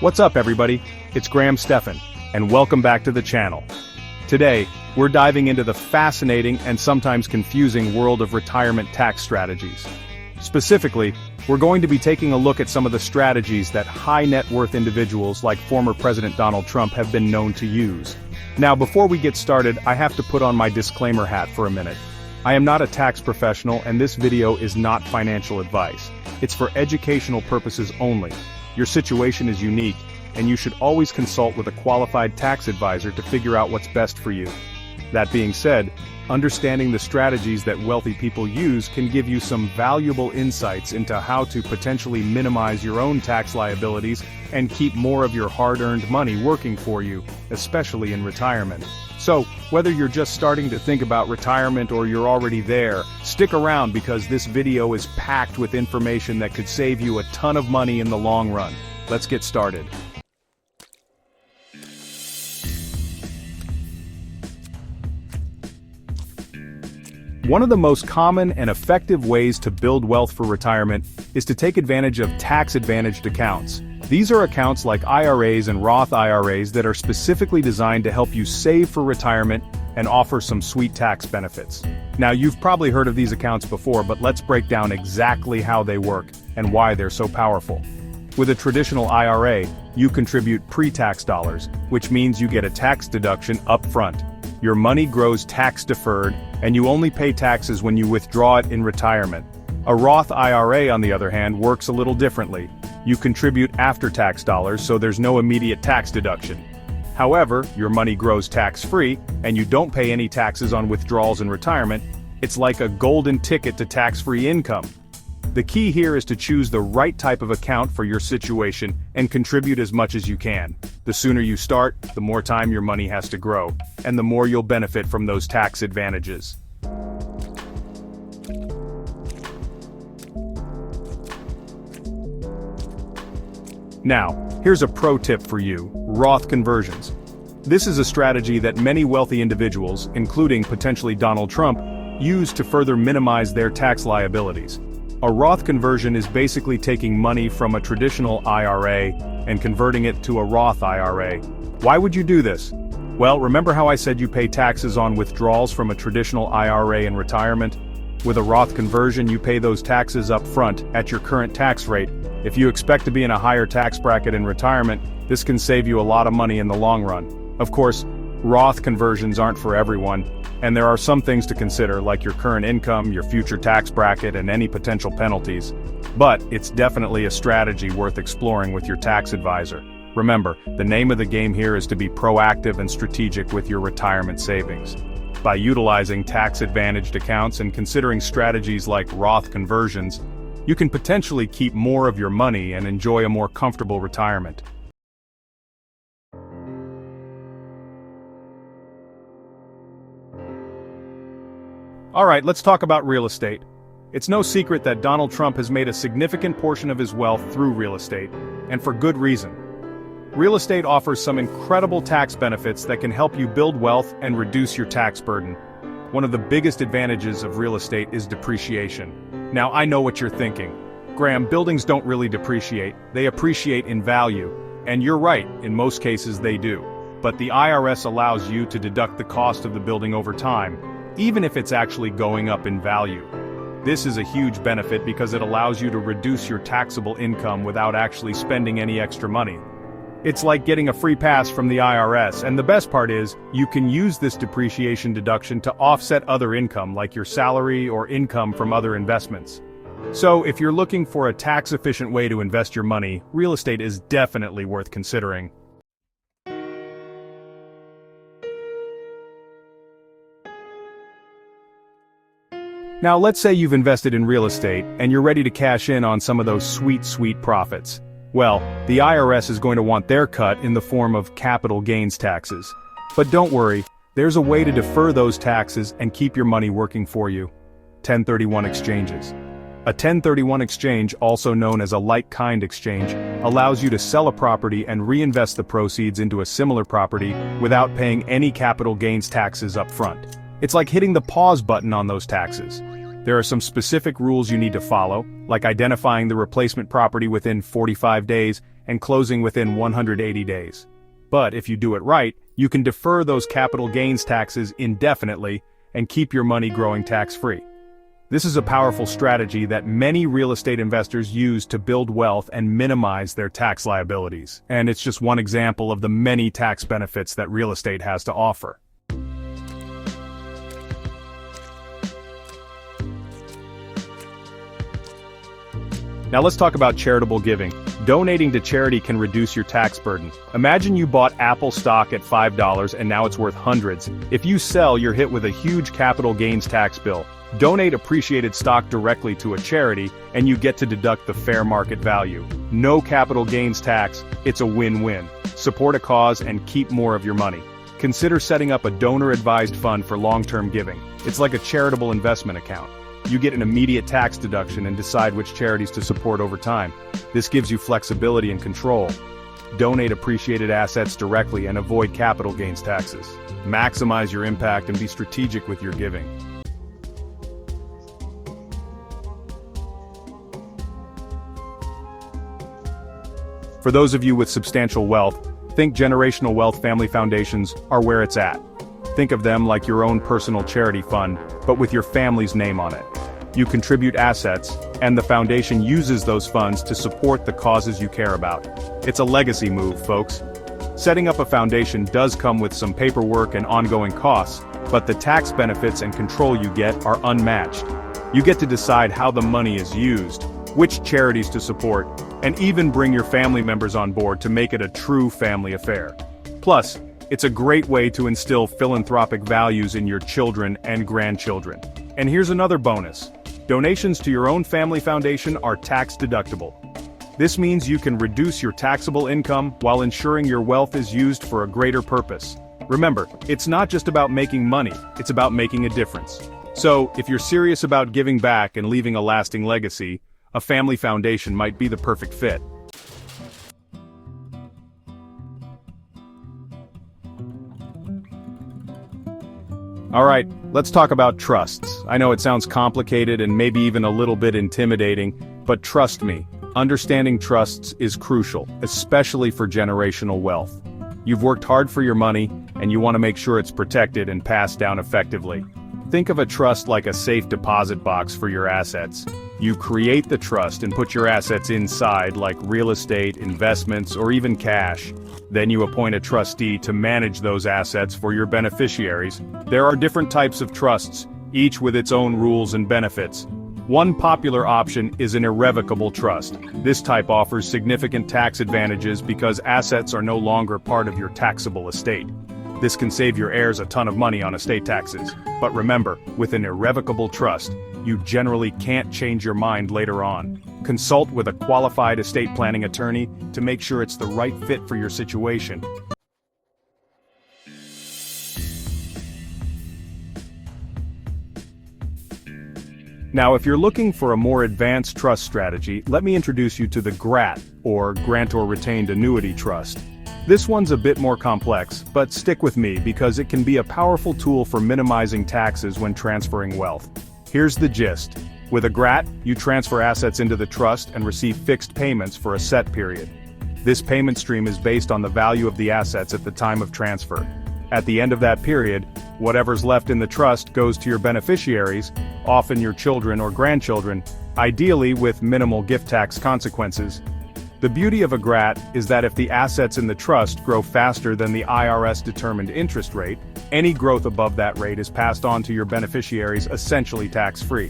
What's up everybody, it's Graham Stephan, and welcome back to the channel. Today, we're diving into the fascinating and sometimes confusing world of retirement tax strategies. Specifically, we're going to be taking a look at some of the strategies that high net worth individuals like former President Donald Trump have been known to use. Now before we get started, I have to put on my disclaimer hat for a minute. I am not a tax professional and this video is not financial advice. It's for educational purposes only. Your situation is unique, and you should always consult with a qualified tax advisor to figure out what's best for you. That being said, understanding the strategies that wealthy people use can give you some valuable insights into how to potentially minimize your own tax liabilities and keep more of your hard-earned money working for you, especially in retirement. So, whether you're just starting to think about retirement or you're already there, stick around because this video is packed with information that could save you a ton of money in the long run. Let's get started. One of the most common and effective ways to build wealth for retirement is to take advantage of tax-advantaged accounts. These are accounts like IRAs and Roth IRAs that are specifically designed to help you save for retirement and offer some sweet tax benefits. Now you've probably heard of these accounts before, but let's break down exactly how they work and why they're so powerful. With a traditional IRA, you contribute pre-tax dollars, which means you get a tax deduction up front. Your money grows tax-deferred, and you only pay taxes when you withdraw it in retirement. A Roth IRA, on the other hand, works a little differently. You contribute after-tax dollars, so there's no immediate tax deduction. However, your money grows tax-free, and you don't pay any taxes on withdrawals in retirement. It's like a golden ticket to tax-free income. The key here is to choose the right type of account for your situation and contribute as much as you can. The sooner you start, the more time your money has to grow, and the more you'll benefit from those tax advantages. Now, here's a pro tip for you: Roth conversions. This is a strategy that many wealthy individuals, including potentially Donald Trump, use to further minimize their tax liabilities. A Roth conversion is basically taking money from a traditional IRA and converting it to a Roth IRA. Why would you do this? Well, remember how I said you pay taxes on withdrawals from a traditional IRA in retirement? With a Roth conversion, you pay those taxes up front at your current tax rate. If you expect to be in a higher tax bracket in retirement, this can save you a lot of money in the long run. Of course, Roth conversions aren't for everyone, and there are some things to consider like your current income, your future tax bracket, and any potential penalties. But it's definitely a strategy worth exploring with your tax advisor. Remember, the name of the game here is to be proactive and strategic with your retirement savings. By utilizing tax-advantaged accounts and considering strategies like Roth conversions, you can potentially keep more of your money and enjoy a more comfortable retirement. Alright, let's talk about real estate. It's no secret that Donald Trump has made a significant portion of his wealth through real estate, and for good reason. Real estate offers some incredible tax benefits that can help you build wealth and reduce your tax burden. One of the biggest advantages of real estate is depreciation. Now I know what you're thinking. Graham, buildings don't really depreciate, they appreciate in value. And you're right, in most cases they do. But the IRS allows you to deduct the cost of the building over time, even if it's actually going up in value. This is a huge benefit because it allows you to reduce your taxable income without actually spending any extra money. It's like getting a free pass from the IRS, and the best part is, you can use this depreciation deduction to offset other income like your salary or income from other investments. So if you're looking for a tax-efficient way to invest your money, real estate is definitely worth considering. Now let's say you've invested in real estate and you're ready to cash in on some of those sweet profits. Well, the IRS is going to want their cut in the form of capital gains taxes. But don't worry, there's a way to defer those taxes and keep your money working for you. 1031 exchanges. A 1031 exchange, also known as a like-kind exchange, allows you to sell a property and reinvest the proceeds into a similar property without paying any capital gains taxes up front. It's like hitting the pause button on those taxes. There are some specific rules you need to follow, like identifying the replacement property within 45 days and closing within 180 days. But if you do it right, you can defer those capital gains taxes indefinitely and keep your money growing tax-free. This is a powerful strategy that many real estate investors use to build wealth and minimize their tax liabilities. And it's just one example of the many tax benefits that real estate has to offer. Now let's talk about charitable giving. Donating to charity can reduce your tax burden. Imagine you bought Apple stock at $5 and now it's worth hundreds. If you sell, you're hit with a huge capital gains tax bill. Donate appreciated stock directly to a charity, and you get to deduct the fair market value. No capital gains tax, it's a win-win. Support a cause and keep more of your money. Consider setting up a donor-advised fund for long-term giving. It's like a charitable investment account. You get an immediate tax deduction and decide which charities to support over time. This gives you flexibility and control. Donate appreciated assets directly and avoid capital gains taxes. Maximize your impact and be strategic with your giving. For those of you with substantial wealth, think generational wealth family foundations are where it's at. Think of them like your own personal charity fund, but with your family's name on it. You contribute assets, and the foundation uses those funds to support the causes you care about. It's a legacy move, folks. Setting up a foundation does come with some paperwork and ongoing costs, but the tax benefits and control you get are unmatched. You get to decide how the money is used, which charities to support, and even bring your family members on board to make it a true family affair. Plus, it's a great way to instill philanthropic values in your children and grandchildren. And here's another bonus. Donations to your own family foundation are tax deductible. This means you can reduce your taxable income while ensuring your wealth is used for a greater purpose. Remember, it's not just about making money, it's about making a difference. So, if you're serious about giving back and leaving a lasting legacy, a family foundation might be the perfect fit. Alright, let's talk about trusts. I know it sounds complicated and maybe even a little bit intimidating, but trust me, understanding trusts is crucial, especially for generational wealth. You've worked hard for your money, and you want to make sure it's protected and passed down effectively. Think of a trust like a safe deposit box for your assets. You create the trust and put your assets inside, like real estate, investments, or even cash. Then you appoint a trustee to manage those assets for your beneficiaries. There are different types of trusts, each with its own rules and benefits. One popular option is an irrevocable trust. This type offers significant tax advantages because assets are no longer part of your taxable estate. This can save your heirs a ton of money on estate taxes. But remember, with an irrevocable trust, you generally can't change your mind later on. Consult with a qualified estate planning attorney to make sure it's the right fit for your situation. Now, if you're looking for a more advanced trust strategy, let me introduce you to the GRAT, or Grantor Retained Annuity Trust. This one's a bit more complex, but stick with me because it can be a powerful tool for minimizing taxes when transferring wealth. Here's the gist. With a GRAT, you transfer assets into the trust and receive fixed payments for a set period. This payment stream is based on the value of the assets at the time of transfer. At the end of that period, whatever's left in the trust goes to your beneficiaries, often your children or grandchildren, ideally with minimal gift tax consequences. The beauty of a GRAT is that if the assets in the trust grow faster than the IRS-determined interest rate, any growth above that rate is passed on to your beneficiaries essentially tax-free.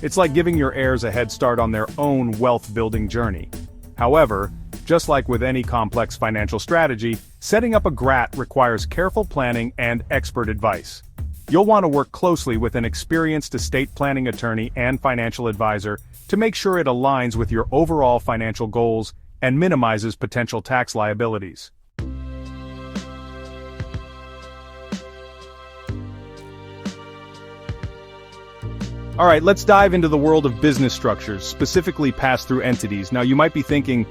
It's like giving your heirs a head start on their own wealth-building journey. However, just like with any complex financial strategy, setting up a GRAT requires careful planning and expert advice. You'll want to work closely with an experienced estate planning attorney and financial advisor to make sure it aligns with your overall financial goals and minimizes potential tax liabilities. Alright, let's dive into the world of business structures, specifically pass-through entities. Now you might be thinking,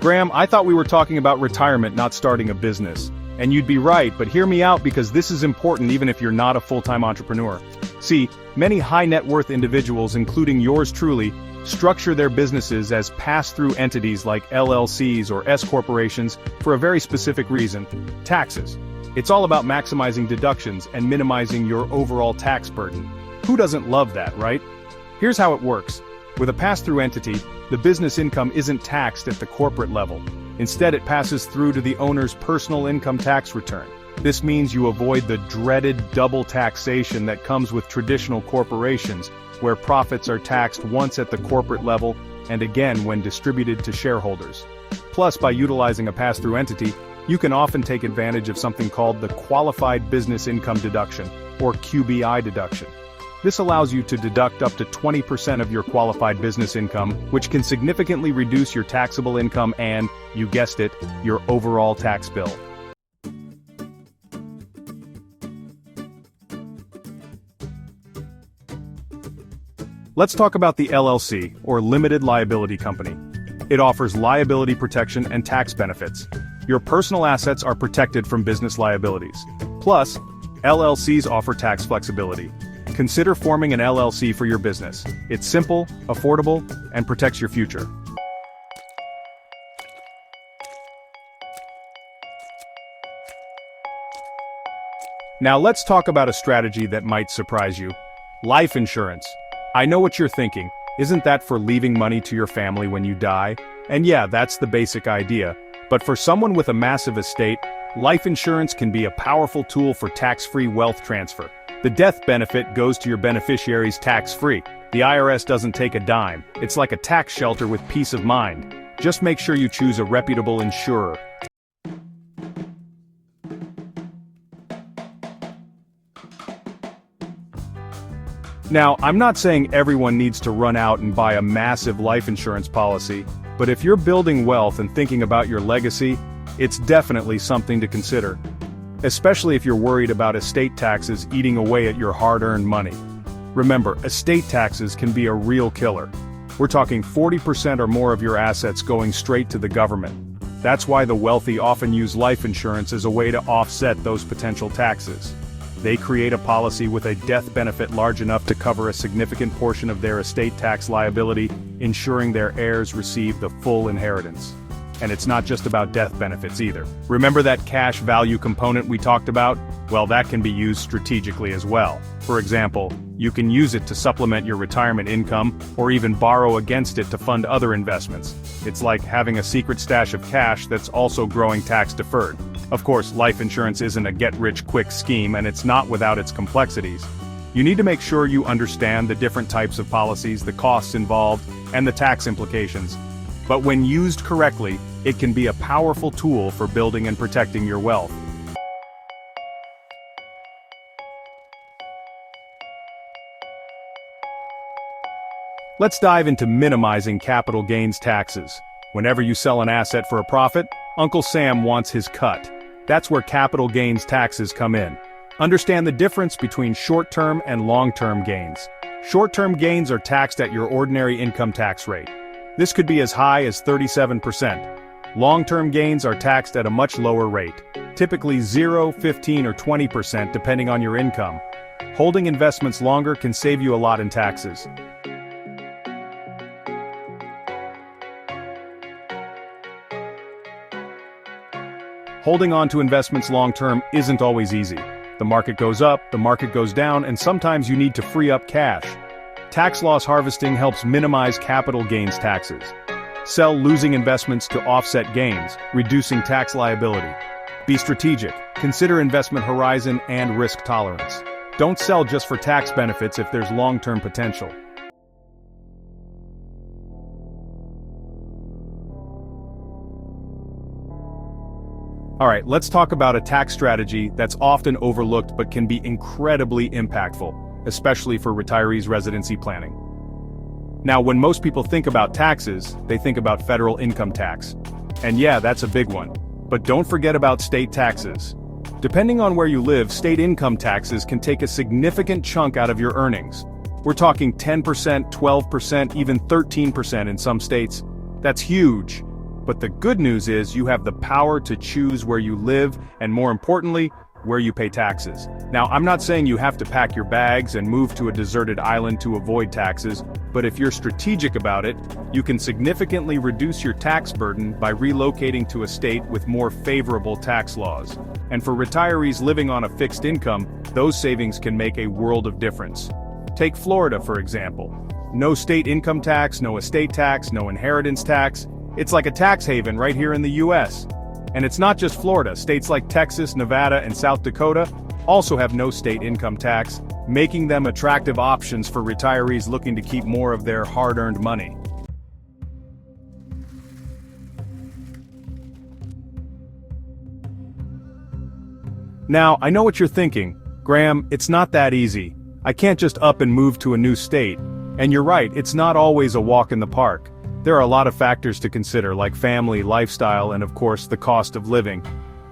Graham, I thought we were talking about retirement, not starting a business. And you'd be right, but hear me out because this is important even if you're not a full-time entrepreneur. See, many high-net-worth individuals, including yours truly, structure their businesses as pass-through entities like LLCs or S corporations for a very specific reason: taxes. It's all about maximizing deductions and minimizing your overall tax burden. Who doesn't love that, right? Here's how it works. With a pass-through entity, the business income isn't taxed at the corporate level. Instead, it passes through to the owner's personal income tax return. This means you avoid the dreaded double taxation that comes with traditional corporations, where profits are taxed once at the corporate level and again when distributed to shareholders. Plus, by utilizing a pass-through entity, you can often take advantage of something called the Qualified Business Income Deduction, or QBI deduction. This allows you to deduct up to 20% of your qualified business income, which can significantly reduce your taxable income and, you guessed it, your overall tax bill. Let's talk about the LLC, or Limited Liability Company. It offers liability protection and tax benefits. Your personal assets are protected from business liabilities. Plus, LLCs offer tax flexibility. Consider forming an LLC for your business. It's simple, affordable, and protects your future. Now let's talk about a strategy that might surprise you: life insurance. I know what you're thinking. Isn't that for leaving money to your family when you die? And yeah, that's the basic idea. But for someone with a massive estate, life insurance can be a powerful tool for tax-free wealth transfer. The death benefit goes to your beneficiaries tax-free. The IRS doesn't take a dime. It's like a tax shelter with peace of mind. Just make sure you choose a reputable insurer. Now, I'm not saying everyone needs to run out and buy a massive life insurance policy, but if you're building wealth and thinking about your legacy, it's definitely something to consider. Especially if you're worried about estate taxes eating away at your hard-earned money. Remember, estate taxes can be a real killer. We're talking 40% or more of your assets going straight to the government. That's why the wealthy often use life insurance as a way to offset those potential taxes. They create a policy with a death benefit large enough to cover a significant portion of their estate tax liability, ensuring their heirs receive the full inheritance. And it's not just about death benefits either. Remember that cash value component we talked about? Well, that can be used strategically as well. For example, you can use it to supplement your retirement income, or even borrow against it to fund other investments. It's like having a secret stash of cash that's also growing tax-deferred. Of course, life insurance isn't a get-rich-quick scheme, and it's not without its complexities. You need to make sure you understand the different types of policies, the costs involved, and the tax implications. But when used correctly, it can be a powerful tool for building and protecting your wealth. Let's dive into minimizing capital gains taxes. Whenever you sell an asset for a profit, Uncle Sam wants his cut. That's where capital gains taxes come in. Understand the difference between short-term and long-term gains. Short-term gains are taxed at your ordinary income tax rate. This could be as high as 37%. Long-term gains are taxed at a much lower rate, typically 0, 15, or 20% depending on your income. Holding investments longer can save you a lot in taxes. Holding on to investments long-term isn't always easy. The market goes up, the market goes down, and sometimes you need to free up cash. Tax loss harvesting helps minimize capital gains taxes. Sell losing investments to offset gains, reducing tax liability. Be strategic. Consider investment horizon and risk tolerance. Don't sell just for tax benefits if there's long-term potential. Alright, let's talk about a tax strategy that's often overlooked but can be incredibly impactful, especially for retirees' residency planning. Now, when most people think about taxes, they think about federal income tax. And yeah, that's a big one. But don't forget about state taxes. Depending on where you live, state income taxes can take a significant chunk out of your earnings. We're talking 10%, 12%, even 13% in some states. That's huge. But the good news is you have the power to choose where you live and, more importantly, where you pay taxes. Now, I'm not saying you have to pack your bags and move to a deserted island to avoid taxes, but if you're strategic about it, you can significantly reduce your tax burden by relocating to a state with more favorable tax laws. And for retirees living on a fixed income, those savings can make a world of difference. Take Florida, for example. No state income tax, no estate tax, no inheritance tax. It's like a tax haven right here in the US. And it's not just Florida. States like Texas, Nevada, and South Dakota also have no state income tax, making them attractive options for retirees looking to keep more of their hard-earned money. Now, I know what you're thinking. Graham, it's not that easy. I can't just up and move to a new state. And you're right, it's not always a walk in the park. There are a lot of factors to consider, like family, lifestyle, and of course, the cost of living.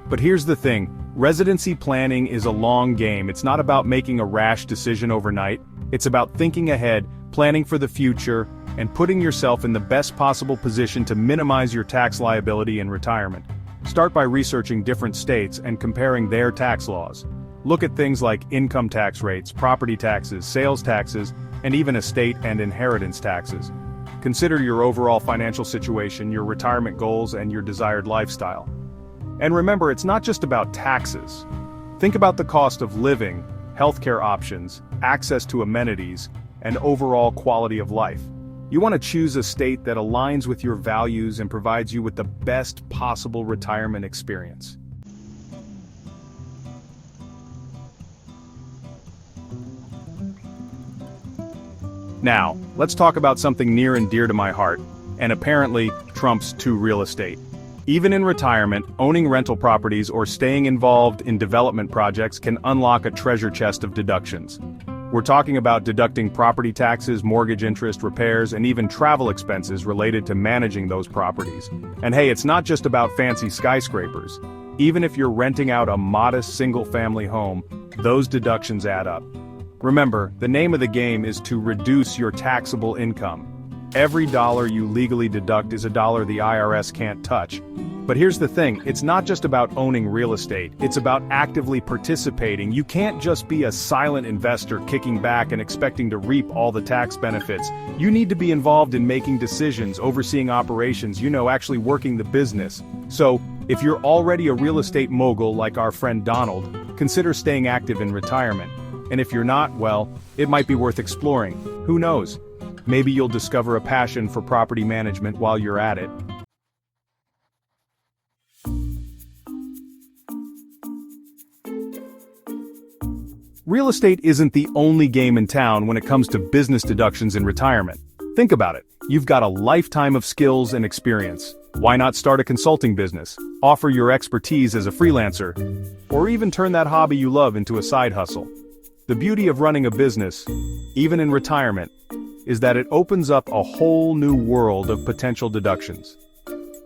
But here's the thing, residency planning is a long game. It's not about making a rash decision overnight. It's about thinking ahead, planning for the future, and putting yourself in the best possible position to minimize your tax liability in retirement. Start by researching different states and comparing their tax laws. Look at things like income tax rates, property taxes, sales taxes, and even estate and inheritance taxes. Consider your overall financial situation, your retirement goals, and your desired lifestyle. And remember, it's not just about taxes. Think about the cost of living, healthcare options, access to amenities, and overall quality of life. You want to choose a state that aligns with your values and provides you with the best possible retirement experience. Now, let's talk about something near and dear to my heart, and apparently trumps to real estate. Even in retirement, owning rental properties or staying involved in development projects can unlock a treasure chest of deductions. We're talking about deducting property taxes, mortgage interest, repairs, and even travel expenses related to managing those properties. And hey, it's not just about fancy skyscrapers. Even if you're renting out a modest single-family home, those deductions add up. Remember, the name of the game is to reduce your taxable income. Every dollar you legally deduct is a dollar the IRS can't touch. But here's the thing, it's not just about owning real estate, it's about actively participating. You can't just be a silent investor kicking back and expecting to reap all the tax benefits. You need to be involved in making decisions, overseeing operations, actually working the business. So, if you're already a real estate mogul like our friend Donald, consider staying active in retirement. And if you're not, well, it might be worth exploring. Who knows? Maybe you'll discover a passion for property management while you're at it. Real estate isn't the only game in town when it comes to business deductions in retirement. Think about it. You've got a lifetime of skills and experience. Why not start a consulting business, offer your expertise as a freelancer, or even turn that hobby you love into a side hustle? The beauty of running a business, even in retirement, is that it opens up a whole new world of potential deductions.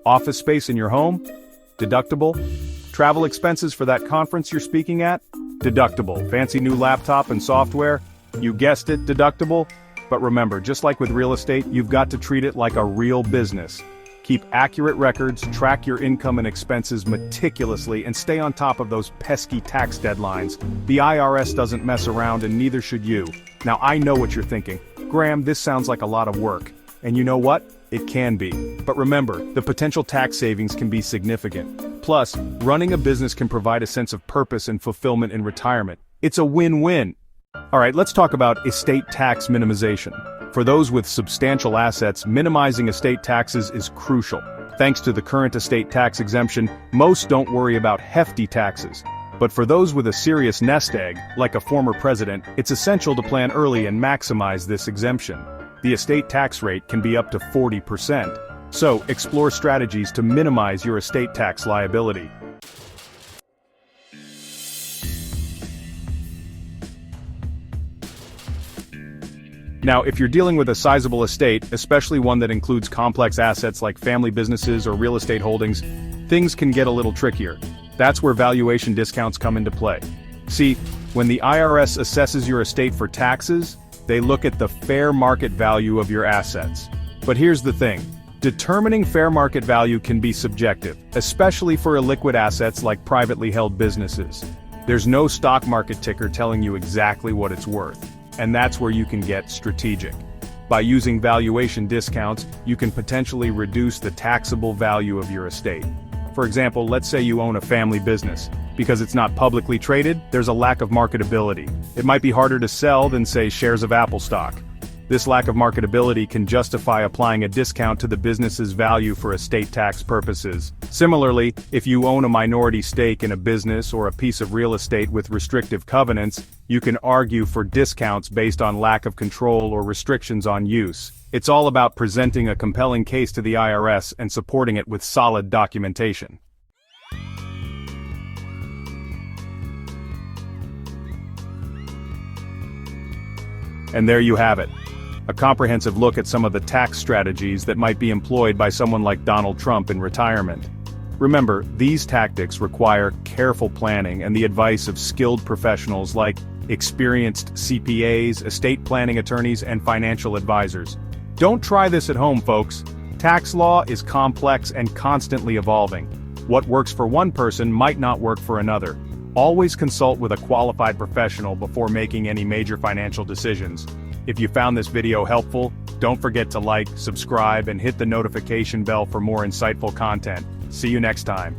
Office space in your home? Deductible. Travel expenses for that conference you're speaking at? Deductible. Fancy new laptop and software? You guessed it, deductible. But remember, just like with real estate, you've got to treat it like a real business. Keep accurate records, track your income and expenses meticulously, and stay on top of those pesky tax deadlines. The IRS doesn't mess around, and neither should you. Now, I know what you're thinking. Graham, this sounds like a lot of work. And you know what? It can be. But remember, the potential tax savings can be significant. Plus, running a business can provide a sense of purpose and fulfillment in retirement. It's a win-win. All right, let's talk about estate tax minimization. For those with substantial assets, minimizing estate taxes is crucial. Thanks to the current estate tax exemption, most don't worry about hefty taxes. But for those with a serious nest egg, like a former president, it's essential to plan early and maximize this exemption. The estate tax rate can be up to 40%. So, explore strategies to minimize your estate tax liability. Now, if you're dealing with a sizable estate, especially one that includes complex assets like family businesses or real estate holdings, things can get a little trickier. That's where valuation discounts come into play. See, when the IRS assesses your estate for taxes, they look at the fair market value of your assets. But here's the thing, Determining fair market value can be subjective, especially for illiquid assets like privately held businesses. There's no stock market ticker telling you exactly what it's worth, and that's where you can get strategic. By using valuation discounts, you can potentially reduce the taxable value of your estate. For example, let's say you own a family business. Because it's not publicly traded, there's a lack of marketability. It might be harder to sell than, say, shares of Apple stock. This lack of marketability can justify applying a discount to the business's value for estate tax purposes. Similarly, if you own a minority stake in a business or a piece of real estate with restrictive covenants, you can argue for discounts based on lack of control or restrictions on use. It's all about presenting a compelling case to the IRS and supporting it with solid documentation. And there you have it. A comprehensive look at some of the tax strategies that might be employed by someone like Donald Trump in retirement. Remember, these tactics require careful planning and the advice of skilled professionals like experienced CPAs, estate planning attorneys, and financial advisors. Don't try this at home, folks. Tax law is complex and constantly evolving. What works for one person might not work for another. Always consult with a qualified professional before making any major financial decisions. If you found this video helpful, don't forget to like, subscribe, and hit the notification bell for more insightful content. See you next time.